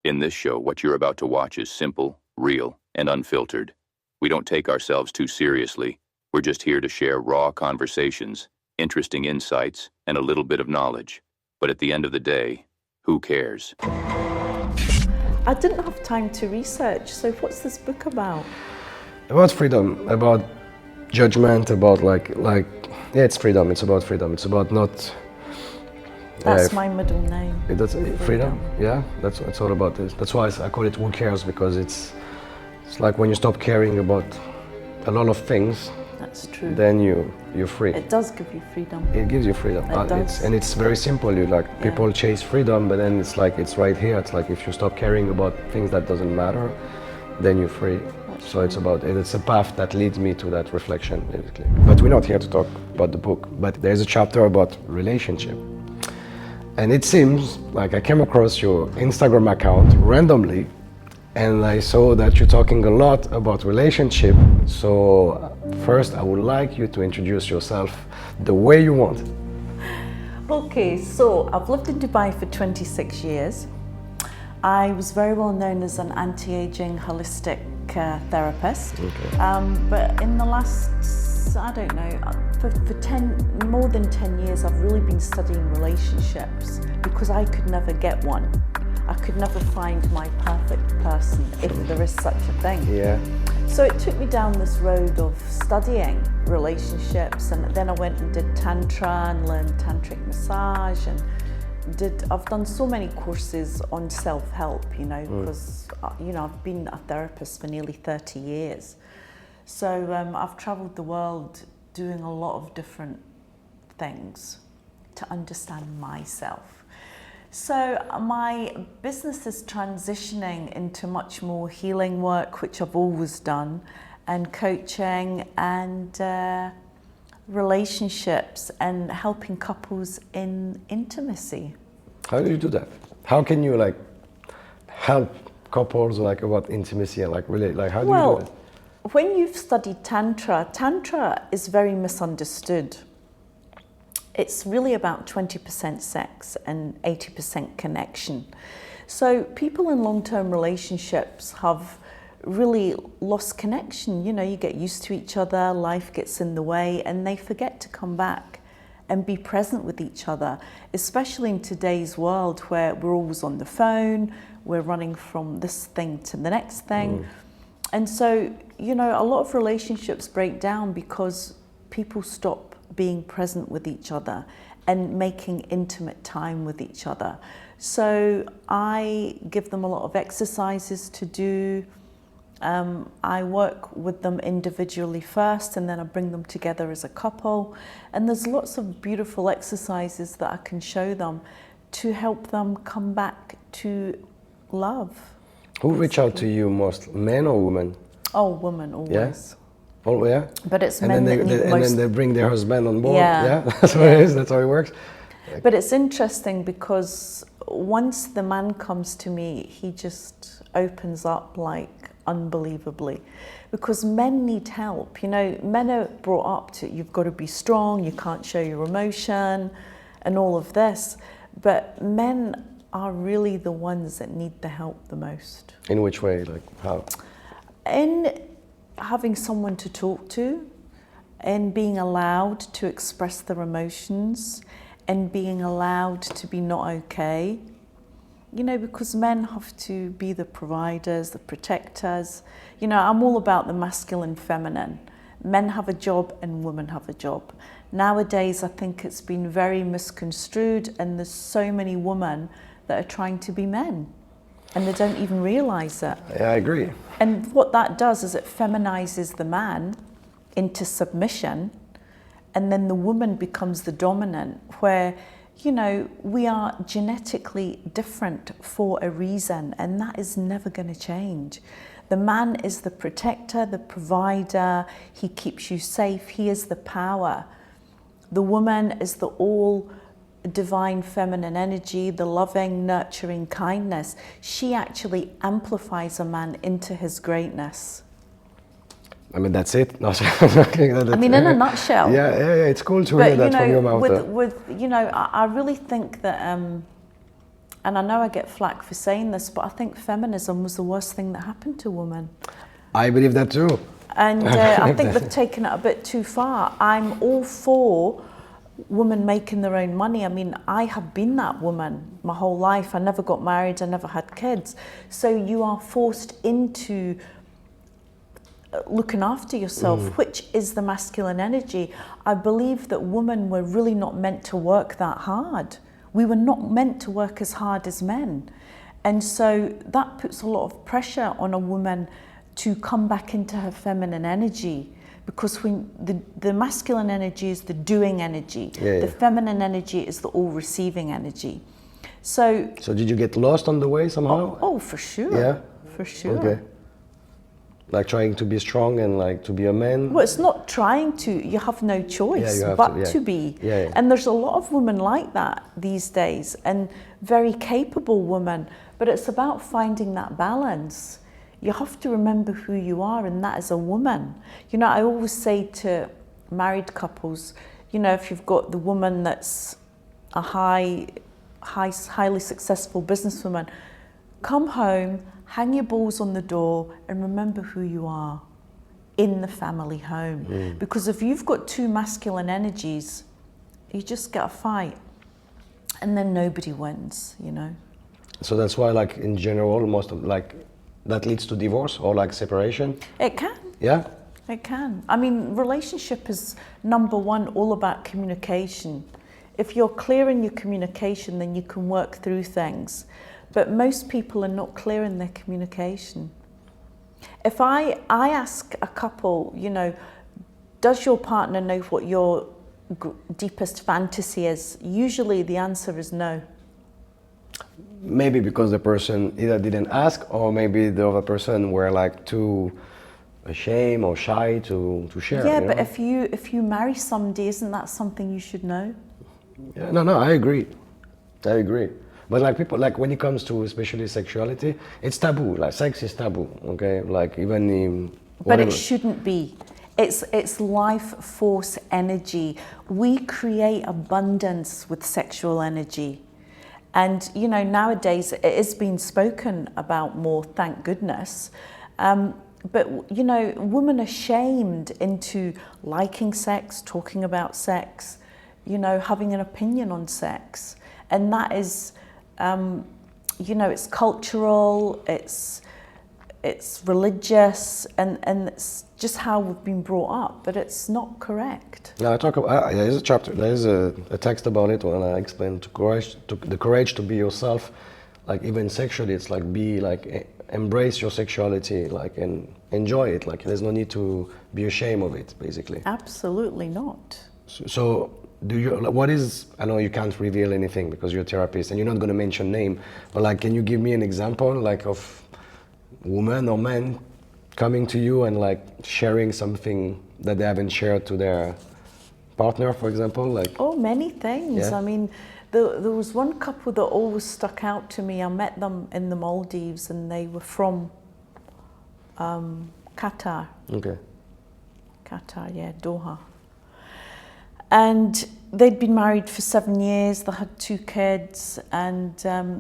In this show, what you're about to watch is simple, real, and unfiltered. We don't take ourselves too seriously. We're just here to share raw conversations, interesting insights, and a little bit of knowledge. But at the end of the day, who cares? I didn't have time to research, so what's this book about? About freedom, about judgment, about yeah, it's freedom. It's about freedom. It's about not. That's my middle name. That's freedom. Yeah, that's what it's all about. This. That's why I call it "Who Cares," because it's like when you stop caring about a lot of things. That's true. Then you're free. It does give you freedom. It gives you freedom. It does. And it's very simple. People chase freedom, but then it's right here. It's like if you stop caring about things that doesn't matter, then you're free. So it's about it. It's a path that leads me to that reflection, basically. But we're not here to talk about the book. But there's a chapter about relationship. And it seems like I came across your Instagram account randomly, and I saw that you're talking a lot about relationship. So first, I would like you to introduce yourself the way you want. Okay, so I've lived in Dubai for 26 years. I was very well known as an anti-aging holistic therapist. Okay. But in the last, I don't know, for more than 10 years, I've really been studying relationships because I could never get one. I could never find my perfect person, if there is such a thing. Yeah. So it took me down this road of studying relationships, and then I went and did Tantra and learned tantric massage, and I've done so many courses on self-help, because I've been a therapist for nearly 30 years. So I've traveled the world doing a lot of different things to understand myself. So my business is transitioning into much more healing work, which I've always done, and coaching and relationships and helping couples in intimacy. How do you do that? How can you help couples about intimacy and relate? How do you do it? When you've studied Tantra is very misunderstood. It's really about 20% sex and 80% connection. So people in long-term relationships have really lost connection. You get used to each other, life gets in the way, and they forget to come back and be present with each other, especially in today's world where we're always on the phone, we're running from this thing to the next thing. And so, a lot of relationships break down because people stop being present with each other and making intimate time with each other. So I give them a lot of exercises to do. I work with them individually first, and then I bring them together as a couple. And there's lots of beautiful exercises that I can show them to help them come back to love. Who reach out to you most, men or women? Oh, women always. Yeah? Oh, yeah? But it's and men then that need most. And then they bring their husband on board? Yeah. That's what it is? That's how it works? But it's interesting because once the man comes to me, he just opens up unbelievably, because men need help. Men are brought up to, you've got to be strong, you can't show your emotion and all of this, but men are really the ones that need the help the most. In which way? How? In having someone to talk to, and being allowed to express their emotions, and being allowed to be not okay. Because men have to be the providers, the protectors. I'm all about the masculine, feminine. Men have a job and women have a job. Nowadays, I think it's been very misconstrued, and there's so many women that are trying to be men, and they don't even realize it. Yeah, I agree. And what that does is it feminizes the man into submission, and then the woman becomes the dominant, where we are genetically different for a reason, and that is never going to change. The man is the protector, the provider, he keeps you safe, he is the power. The woman is the all divine feminine energy, the loving, nurturing kindness. She actually amplifies a man into his greatness. I mean, that's it. No, in a nutshell. Yeah. It's cool to hear that from your mouth. I really think that and I know I get flack for saying this, but I think feminism was the worst thing that happened to women. I believe that too. And I think they've taken it a bit too far. I'm all for women making their own money. I mean, I have been that woman my whole life. I never got married, I never had kids. So you are forced into looking after yourself, which is the masculine energy. I believe that women were really not meant to work that hard. We were not meant to work as hard as men. And so that puts a lot of pressure on a woman to come back into her feminine energy, because when the masculine energy is the doing energy, the feminine energy is the all receiving energy. So did you get lost on the way somehow? Oh, for sure. Yeah? For sure. Okay. Like trying to be strong and like to be a man? Well, it's not trying to, you have no choice to be. Yeah. And there's a lot of women like that these days, and very capable women, but it's about finding that balance. You have to remember who you are, and that is a woman. You know, I always say to married couples, you know, if you've got the woman that's a highly successful businesswoman, come home, hang your balls on the door, and remember who you are in the family home. Because if you've got two masculine energies, you just get a fight, and then nobody wins, you know. So that's why, like, in general, most of, like, that leads to divorce or like separation? It can. Yeah? It can. I mean, relationship is number one, all about communication. If you're clear in your communication, then you can work through things. But most people are not clear in their communication. If I ask a couple, you know, does your partner know what your deepest fantasy is? Usually the answer is no. Maybe because the person either didn't ask, or maybe the other person were like too ashamed or shy to share. Yeah, you but know? if you marry somebody, isn't that something you should know? Yeah, no, I agree. But like people, like when it comes to especially sexuality, it's taboo. Like sex is taboo. Okay, like even in But it shouldn't be. It's life force energy. We create abundance with sexual energy. And, you know, nowadays it is being spoken about more, thank goodness. But, you know, women are shamed into liking sex, talking about sex, you know, having an opinion on sex. And that is, you know, it's cultural, it's religious, and it's just how we've been brought up, but it's not correct. Now I talk about, there is a chapter, there is a text about it when I explain the courage to be yourself, like even sexually. It's like embrace your sexuality, like, and enjoy it. Like there's no need to be ashamed of it, basically. Absolutely not. So what is, I know you can't reveal anything because you're a therapist and you're not going to mention name, but like, can you give me an example, like, of women or men coming to you and like sharing something that they haven't shared to their partner, for example? Like, oh, many things. Yeah. I mean, there was one couple that always stuck out to me. I met them in the Maldives, and they were from Qatar. Okay. Qatar, yeah, Doha. And they'd been married for 7 years, they had 2 kids, and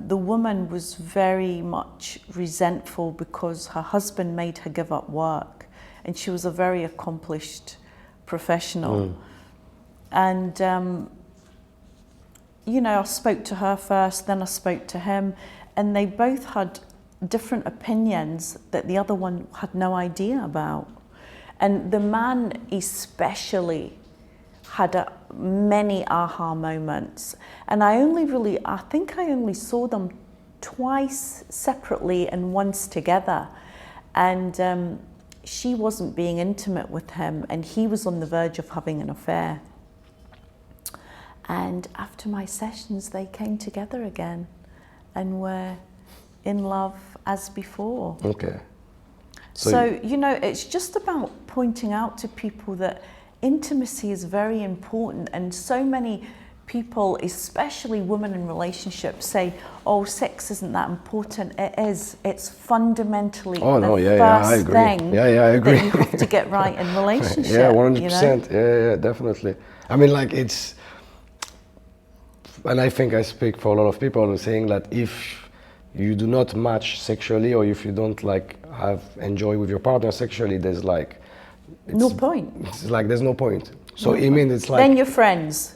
the woman was very much resentful because her husband made her give up work, and she was a very accomplished professional. And, you know, I spoke to her first, then I spoke to him, and they both had different opinions that the other one had no idea about. And the man especially had many aha moments, and I think I only saw them twice separately and once together, and she wasn't being intimate with him, and he was on the verge of having an affair. And after my sessions, they came together again and were in love as before. Okay. So you know, it's just about pointing out to people that intimacy is very important, and so many people, especially women in relationships, say, oh, sex isn't that important. It is. It's fundamentally first thing I agree. that you have to get right in relationship. Yeah, 100%. You know? Yeah, definitely. I mean, like, it's, And I think I speak for a lot of people who are saying that if you do not match sexually, or if you don't like enjoy with your partner sexually, there's like No point. It's like there's no point. So I mean, it's like Then you're friends.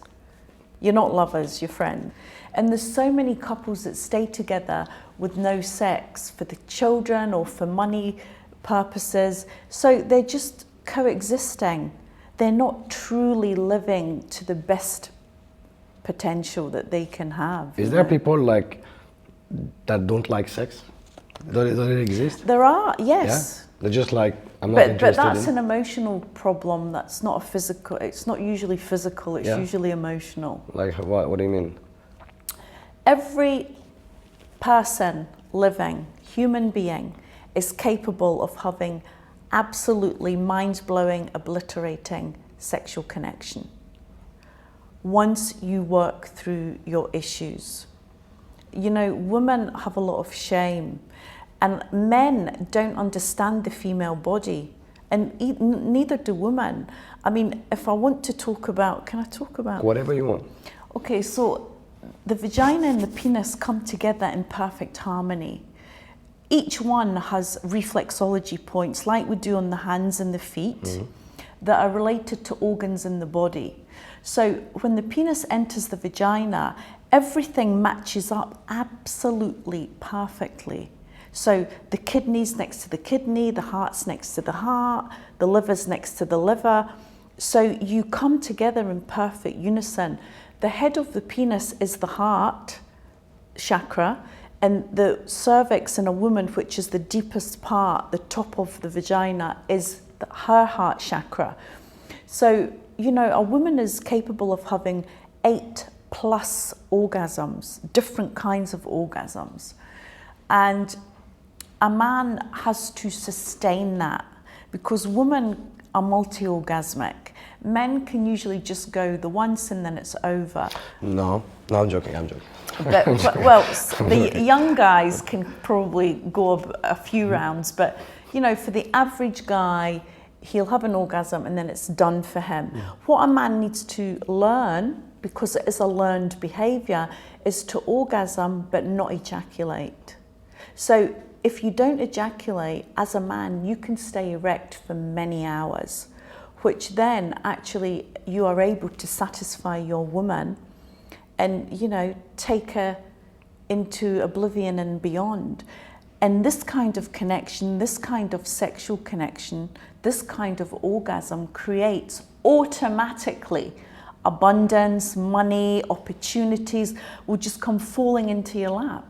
You're not lovers, you're friends. And there's so many couples that stay together with no sex for the children or for money purposes. So they're just coexisting. They're not truly living to the best potential that they can have. Is there people like that don't like sex? Does it exist? There are, yes. Yeah? They're just like, I'm not But interested that's in. an emotional problem. That's not a physical. It's not usually physical. It's usually emotional. Like what? What do you mean? Every person living, human being, is capable of having absolutely mind-blowing, obliterating sexual connection once you work through your issues. You know, women have a lot of shame, and men don't understand the female body, and neither do women. I mean, if I want to talk about, can I talk about? Whatever you want. Okay, so the vagina and the penis come together in perfect harmony. Each one has reflexology points, like we do on the hands and the feet, that are related to organs in the body. So when the penis enters the vagina, everything matches up absolutely perfectly. So the kidney's next to the kidney, the heart's next to the heart, the liver's next to the liver. So you come together in perfect unison. The head of the penis is the heart chakra, and the cervix in a woman, which is the deepest part, the top of the vagina, is her heart chakra. So, you know, a woman is capable of having 8+ orgasms, different kinds of orgasms. And a man has to sustain that, because women are multi-orgasmic. Men can usually just go the once and then it's over. No, I'm joking. But, well, the young guys can probably go a few rounds, but you know, for the average guy, he'll have an orgasm and then it's done for him. What a man needs to learn, because it is a learned behavior, is to orgasm but not ejaculate. So if you don't ejaculate, as a man, you can stay erect for many hours, which then actually you are able to satisfy your woman and, you know, take her into oblivion and beyond. And this kind of connection, this kind of sexual connection, this kind of orgasm creates automatically abundance, money, opportunities will just come falling into your lap.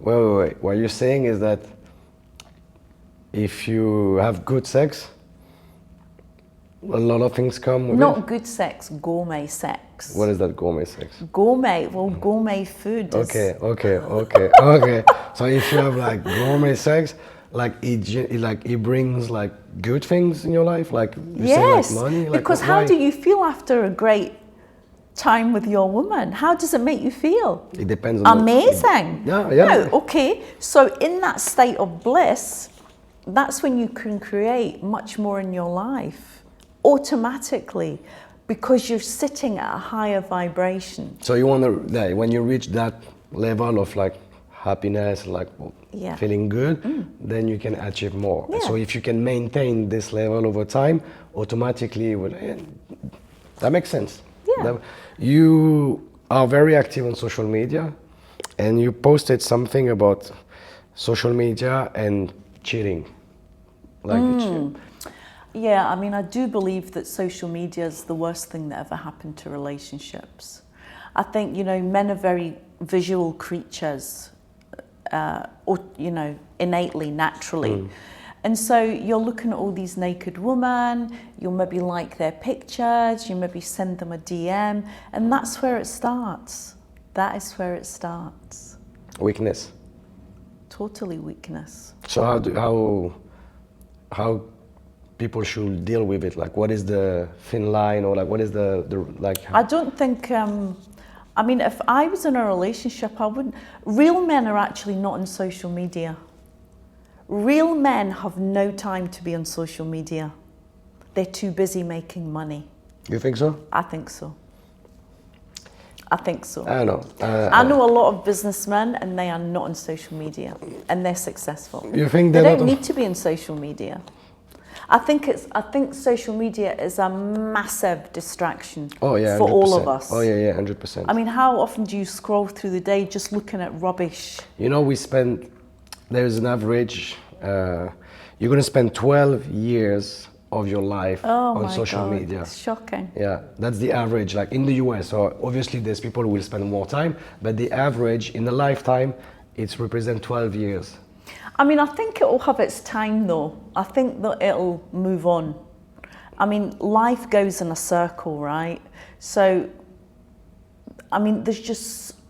Wait. What you're saying is that if you have good sex, a lot of things come with Not it? good sex, gourmet sex. What is that gourmet sex? Gourmet, well, gourmet food is... Okay. So if you have like gourmet sex, like it brings like good things in your life, like you Yes, say, like money. Like, because how do you feel after a great time with your woman? How does it make you feel? It depends on Amazing. Yeah. No, okay. So in that state of bliss, that's when you can create much more in your life automatically, because you're sitting at a higher vibration. So you want to, when you reach that level of like happiness, like feeling good, then you can achieve more. Yeah. So if you can maintain this level over time, automatically, that makes sense. Yeah. You are very active on social media, and you posted something about social media and cheating. Yeah, I mean, I do believe that social media is the worst thing that ever happened to relationships. I think, you know, men are very visual creatures, or, you know, innately, naturally. And so you're looking at all these naked women, you'll maybe like their pictures, you maybe send them a DM, and that's where it starts. That is where it starts. Weakness. Totally weakness. So how people should deal with it? Like, what is the thin line, or like, what is the like? I don't think, I mean, if I was in a relationship, I wouldn't. Real men are actually not on social media. Real men have no time to be on social media. They're too busy making money. You think so? I think so. I think so. I don't know. I know a lot of businessmen and they are not on social media and they're successful. You think they they're don't not need to be in social media. I think social media is a massive distraction Oh yeah, for 100%. all of us. Oh yeah, 100%. I mean, how often do you scroll through the day just looking at rubbish? You know, there's an average, you're going to spend 12 years of your life on social media. It's shocking. Yeah, that's the average, like in the US. So obviously there's people who will spend more time, but the average in a lifetime, it's represent 12 years. I mean, I think it will have its time though. I think that it'll move on. I mean, life goes in a circle, right? So, I mean,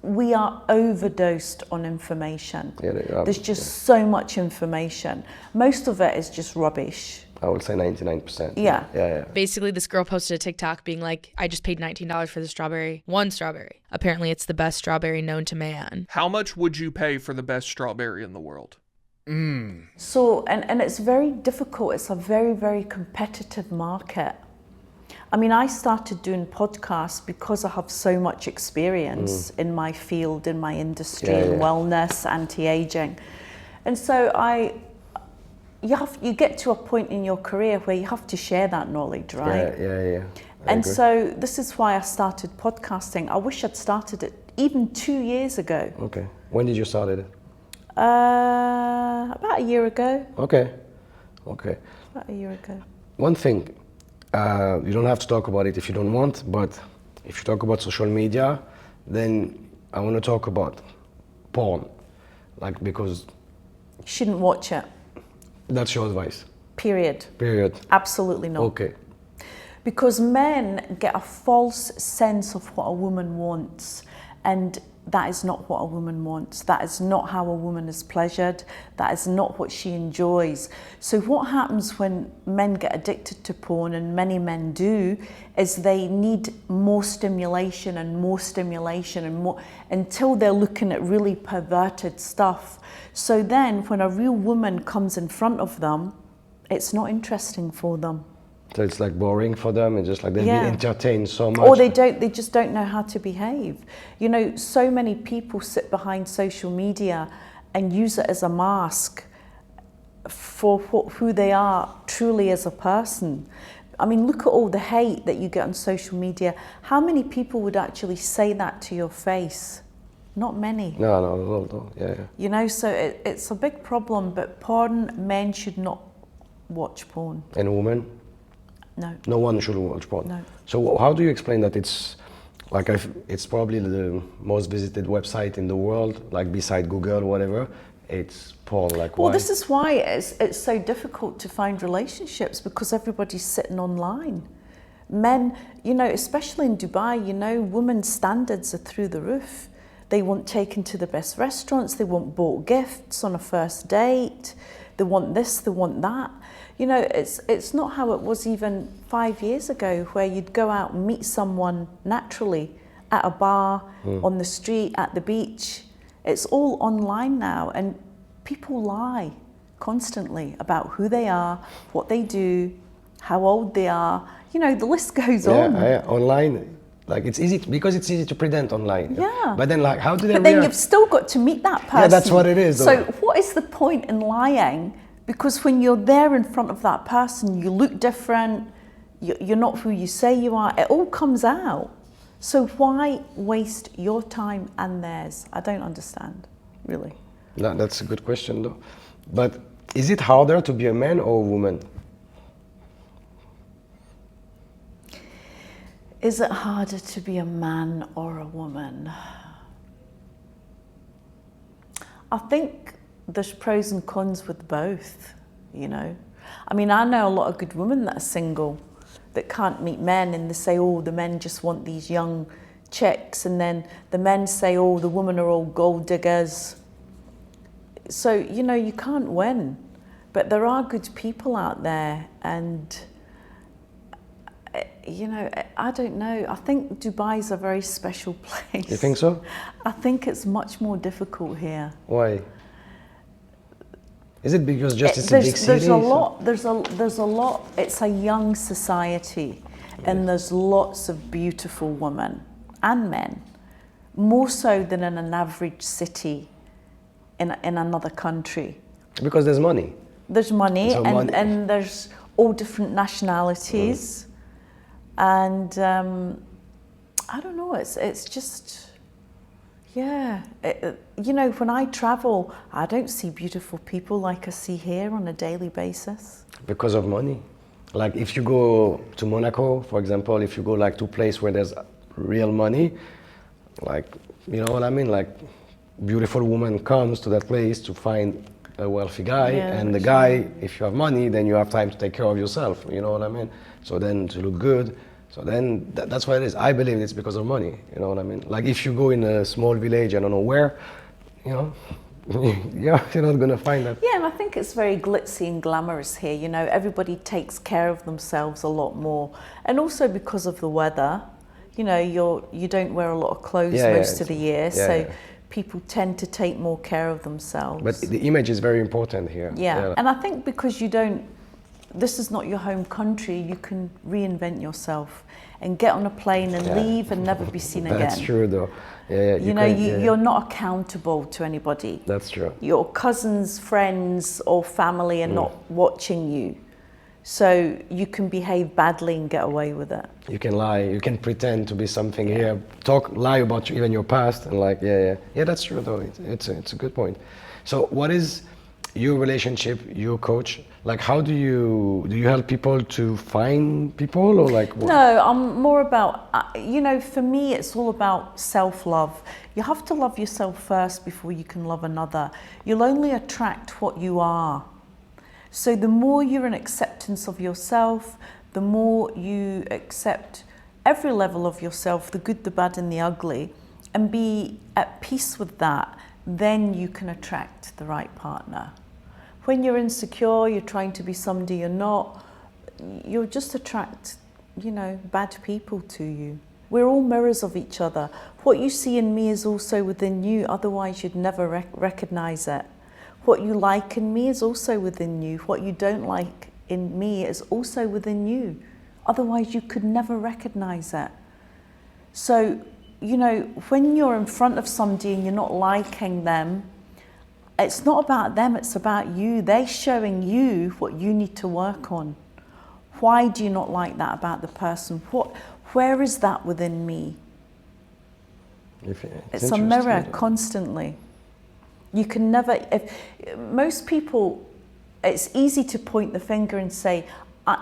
we are overdosed on information. Yeah, there's just so much information. Most of it is just rubbish. I would say 99%. Yeah. Basically, this girl posted a TikTok being like, I just paid $19 for the strawberry. One strawberry. Apparently, it's the best strawberry known to man. How much would you pay for the best strawberry in the world? So, and it's very difficult. It's a very, very competitive market. I mean, I started doing podcasts because I have so much experience in my field, in my industry, in wellness, anti-aging. And so you get to a point in your career where you have to share that knowledge, right? Yeah. And so this is why I started podcasting. I wish I'd started it even 2 years ago. Okay. When did you start it? About a year ago. Okay. About a year ago. One thing, you don't have to talk about it if you don't want, but if you talk about social media, then I want to talk about porn. Like, because You shouldn't watch it. that's your advice. Period. Absolutely not. Okay. Because men get a false sense of what a woman wants, and that is not what a woman wants. That is not how a woman is pleasured. That is not what she enjoys. So what happens when men get addicted to porn, and many men do, is they need more stimulation and more until they're looking at really perverted stuff. So then when a real woman comes in front of them, it's not interesting for them. So it's like boring for them. It's just like they've been entertained so much. Or they just don't know how to behave. You know, so many people sit behind social media and use it as a mask for who they are truly as a person. I mean, look at all the hate that you get on social media. How many people would actually say that to your face? Not many. No. Yeah. You know, so it's a big problem, but men should not watch porn. And women? No. No one should watch porn. No. So how do you explain that it's like it's probably the most visited website in the world, like beside Google or whatever, it's porn, like Well, why? this is why it's so difficult to find relationships, because everybody's sitting online. Men, you know, especially in Dubai, you know, women's standards are through the roof. They want taken to the best restaurants, they want bought gifts on a first date, they want this, they want that. You know, it's not how it was even 5 years ago, where you'd go out and meet someone naturally at a bar, on the street, at the beach. It's all online now, and people lie constantly about who they are, what they do, how old they are. You know, the list goes on. Yeah, online, like it's easy because it's easy to pretend online. Yeah. But then, like, how do they But then react? you've still got to meet that person. Yeah, that's what it is, So though. what is the point in lying? Because when you're there in front of that person, you look different, you're not who you say you are, it all comes out. So why waste your time and theirs? I don't understand, really. No, that's a good question, though. But is it harder to be a man or a woman? Is it harder to be a man or a woman? I think there's pros and cons with both, you know. I mean, I know a lot of good women that are single, that can't meet men, and they say, oh, the men just want these young chicks, and then the men say, oh, the women are all gold diggers. So, you know, you can't win. But there are good people out there, and you know, I don't know. I think Dubai's a very special place. You think so? I think it's much more difficult here. Why? Is it because just it's a big city? There's a lot. It's a young society, and there's lots of beautiful women and men. more so than in an average city in another country. Because there's money. There's money, So and, money- and there's all different nationalities. And I don't know, it's just, yeah. You know, when I travel, I don't see beautiful people like I see here on a daily basis. Because of money. Like if you go to Monaco, for example, if you go like to a place where there's real money, like, you know what I mean? Like beautiful woman comes to that place to find a wealthy guy, Yeah, and the sure. guy, if you have money, then you have time to take care of yourself, you know what I mean? So then to look good, so then that's what it is. I believe it's because of money, you know what I mean? Like if you go in a small village, I don't know where, you know, yeah, you're not gonna find that. Yeah, and I think it's very glitzy and glamorous here. You know, everybody takes care of themselves a lot more, and also because of the weather. You know, you don't wear a lot of clothes Yeah, yeah, most of the year, yeah, so yeah. people tend to take more care of themselves. But the image is very important here. Yeah, and I think because this is not your home country, you can reinvent yourself and get on a plane and leave and never be seen again. That's true though. Yeah, You know, you're not accountable to anybody. That's true. Your cousins, friends, or family are not watching you. So you can behave badly and get away with it. You can lie, you can pretend to be something here, lie about even your past, and like, yeah, that's true though. It's a good point. So what is your relationship, your coach? Like, how do you help people to find people, or like what? No, I'm more about, you know, for me, it's all about self-love. You have to love yourself first before you can love another. You'll only attract what you are. So the more you're in acceptance of yourself, the more you accept every level of yourself, the good, the bad, and the ugly, and be at peace with that, then you can attract the right partner. When you're insecure, you're trying to be somebody you're not, you'll just attract, you know, bad people to you. We're all mirrors of each other. What you see in me is also within you, otherwise you'd never recognize it. What you like in me is also within you. What you don't like in me is also within you. Otherwise, you could never recognize it. So, you know, when you're in front of somebody and you're not liking them, it's not about them, it's about you. They're showing you what you need to work on. Why do you not like that about the person? Where is that within me? It's a mirror constantly. You can never, most people, it's easy to point the finger and say,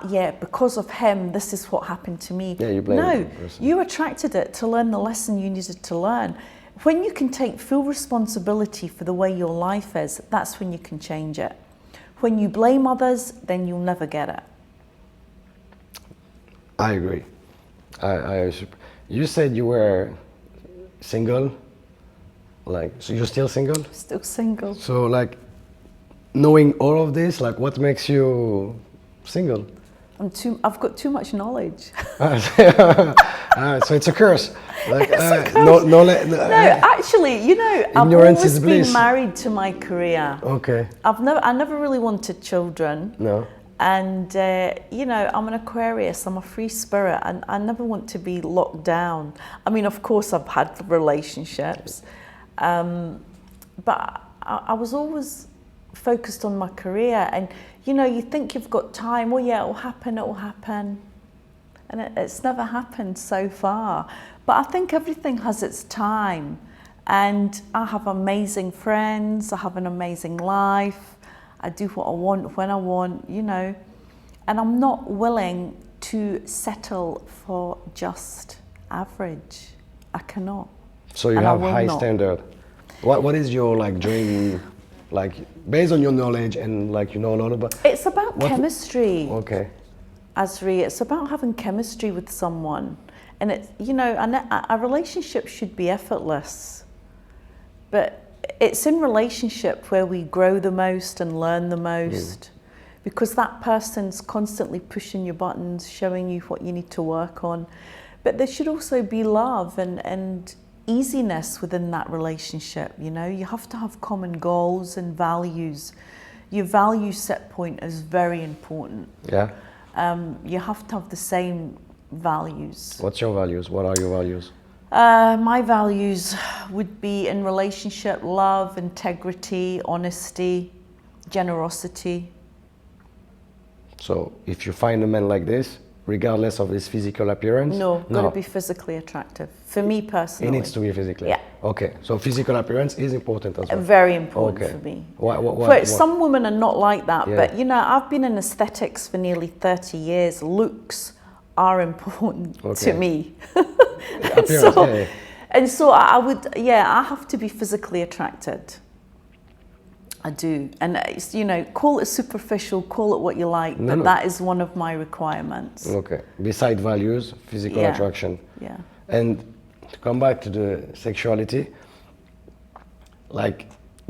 yeah, because of him, this is what happened to me. Yeah, you blame No, the person. you attracted it to learn the lesson you needed to learn. When you can take full responsibility for the way your life is, that's when you can change it. When you blame others, then you'll never get it. I agree. You said you were single. Like, so you're still single? Still single. So like, knowing all of this, like what makes you single? I've got too much knowledge. So it's a curse. Like, no, Actually, you know, I've ignorance always is been bliss. married to my career. Okay. I never really wanted children. No. And, you know, I'm an Aquarius, I'm a free spirit, and I never want to be locked down. I mean, of course, I've had relationships, but I was always focused on my career. And, you know, you think you've got time, well, yeah, it'll happen. And it's never happened so far. But I think everything has its time. And I have amazing friends, I have an amazing life. I do what I want, when I want, you know. And I'm not willing to settle for just average. I cannot. So you And I have will high not. standard. What is your like dream, like based on your knowledge and like you know a lot about? It's about chemistry, Okay. Asri. It's about having chemistry with someone. And it's, you know, a relationship should be effortless. But it's in relationship where we grow the most and learn the most, because that person's constantly pushing your buttons, showing you what you need to work on. But there should also be love and easiness within that relationship. You know, you have to have common goals and values. Your value set point is very important. Yeah. You have to have the same values. What's your values? What are your values? My values would be in relationship, love, integrity, honesty, generosity. So if you find a man like this, regardless of his physical appearance? No, got to be physically attractive. For me personally. He needs to be physically. Yeah. Okay, so physical appearance is important as well. Very important Okay. for me. Why? Some women are not like that, Yeah. but you know, I've been in aesthetics for nearly 30 years. Looks are important to me. Appearance, yeah. And so I would, I have to be physically attracted. I do. And it's, you know, call it superficial, call it what you like, but that is one of my requirements. Okay. Beside values, physical attraction. Yeah. And to come back to the sexuality, like,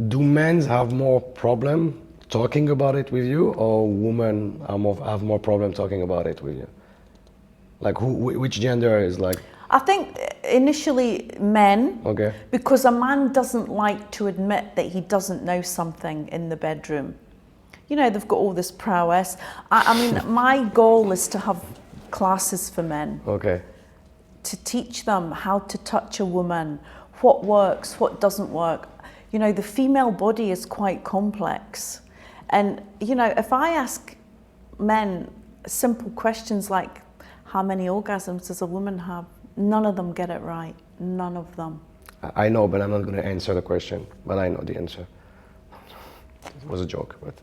do men have more problem talking about it with you, or women have more problem talking about it with you? Like, which gender is like? I think initially men, Okay. because a man doesn't like to admit that he doesn't know something in the bedroom. You know, they've got all this prowess. I mean, my goal is to have classes for men. Okay. To teach them how to touch a woman, what works, what doesn't work. You know, the female body is quite complex. And, you know, if I ask men simple questions like, how many orgasms does a woman have? None of them get it right. None of them. I know, but I'm not going to answer the question. But I know the answer. It was a joke, but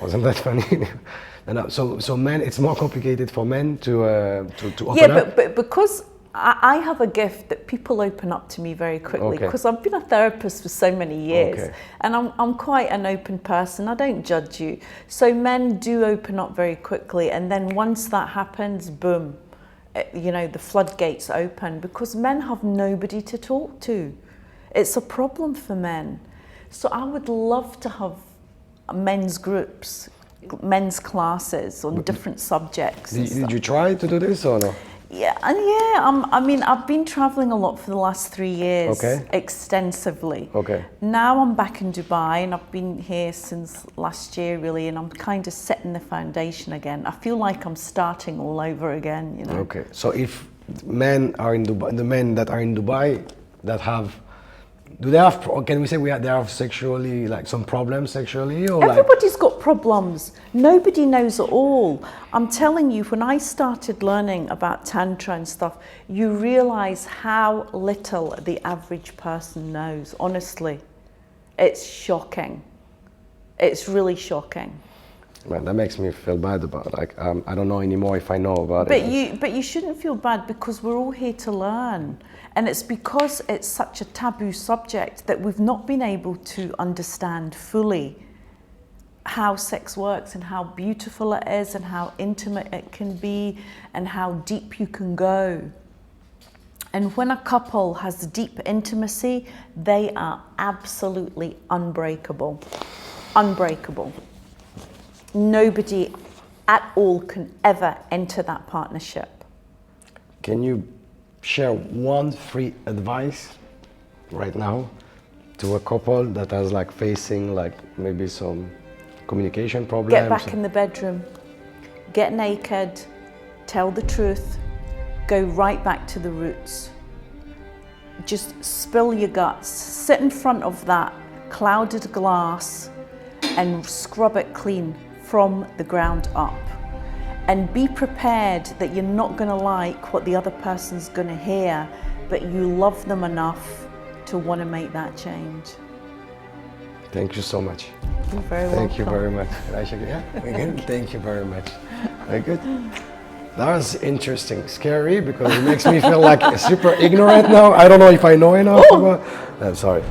wasn't that funny? No, so men, it's more complicated for men to open up. But because I have a gift that people open up to me very quickly, because I've been a therapist for so many years, and I'm quite an open person. I don't judge you. So men do open up very quickly, and then once that happens, boom. You know, the floodgates open, because men have nobody to talk to. It's a problem for men. So I would love to have men's groups, men's classes on different subjects. Did you try to do this or no? I mean, I've been traveling a lot for the last 3 years, extensively. Okay. Now I'm back in Dubai, and I've been here since last year, really, and I'm kind of setting the foundation again. I feel like I'm starting all over again, you know. Okay. So if men are in Dubai, the men that are in Dubai that have, do they have? Can we say they have sexually, like, some problems sexually, or everybody's got problems. Nobody knows it all. I'm telling you, when I started learning about tantra and stuff, you realize how little the average person knows. Honestly, it's shocking. It's really shocking. Man, that makes me feel bad about it. Like, I don't know anymore if I know about it. But you shouldn't feel bad, because we're all here to learn. And it's because it's such a taboo subject that we've not been able to understand fully how sex works and how beautiful it is and how intimate it can be and how deep you can go. And when a couple has deep intimacy, they are absolutely unbreakable. Unbreakable. Nobody at all can ever enter that partnership. Can you share one free advice right now to a couple that has, like, facing, like, maybe some communication problems? Get back in the bedroom, get naked, tell the truth, go right back to the roots. Just spill your guts, sit in front of that clouded glass and scrub it clean from the ground up. And be prepared that you're not going to like what the other person's going to hear, but you love them enough to want to make that change. Thank you so much. You're very welcome. Thank you very much. Thank you very much. Very good. That was interesting. Scary, because it makes me feel like super ignorant now. I don't know if I know enough about. I'm sorry.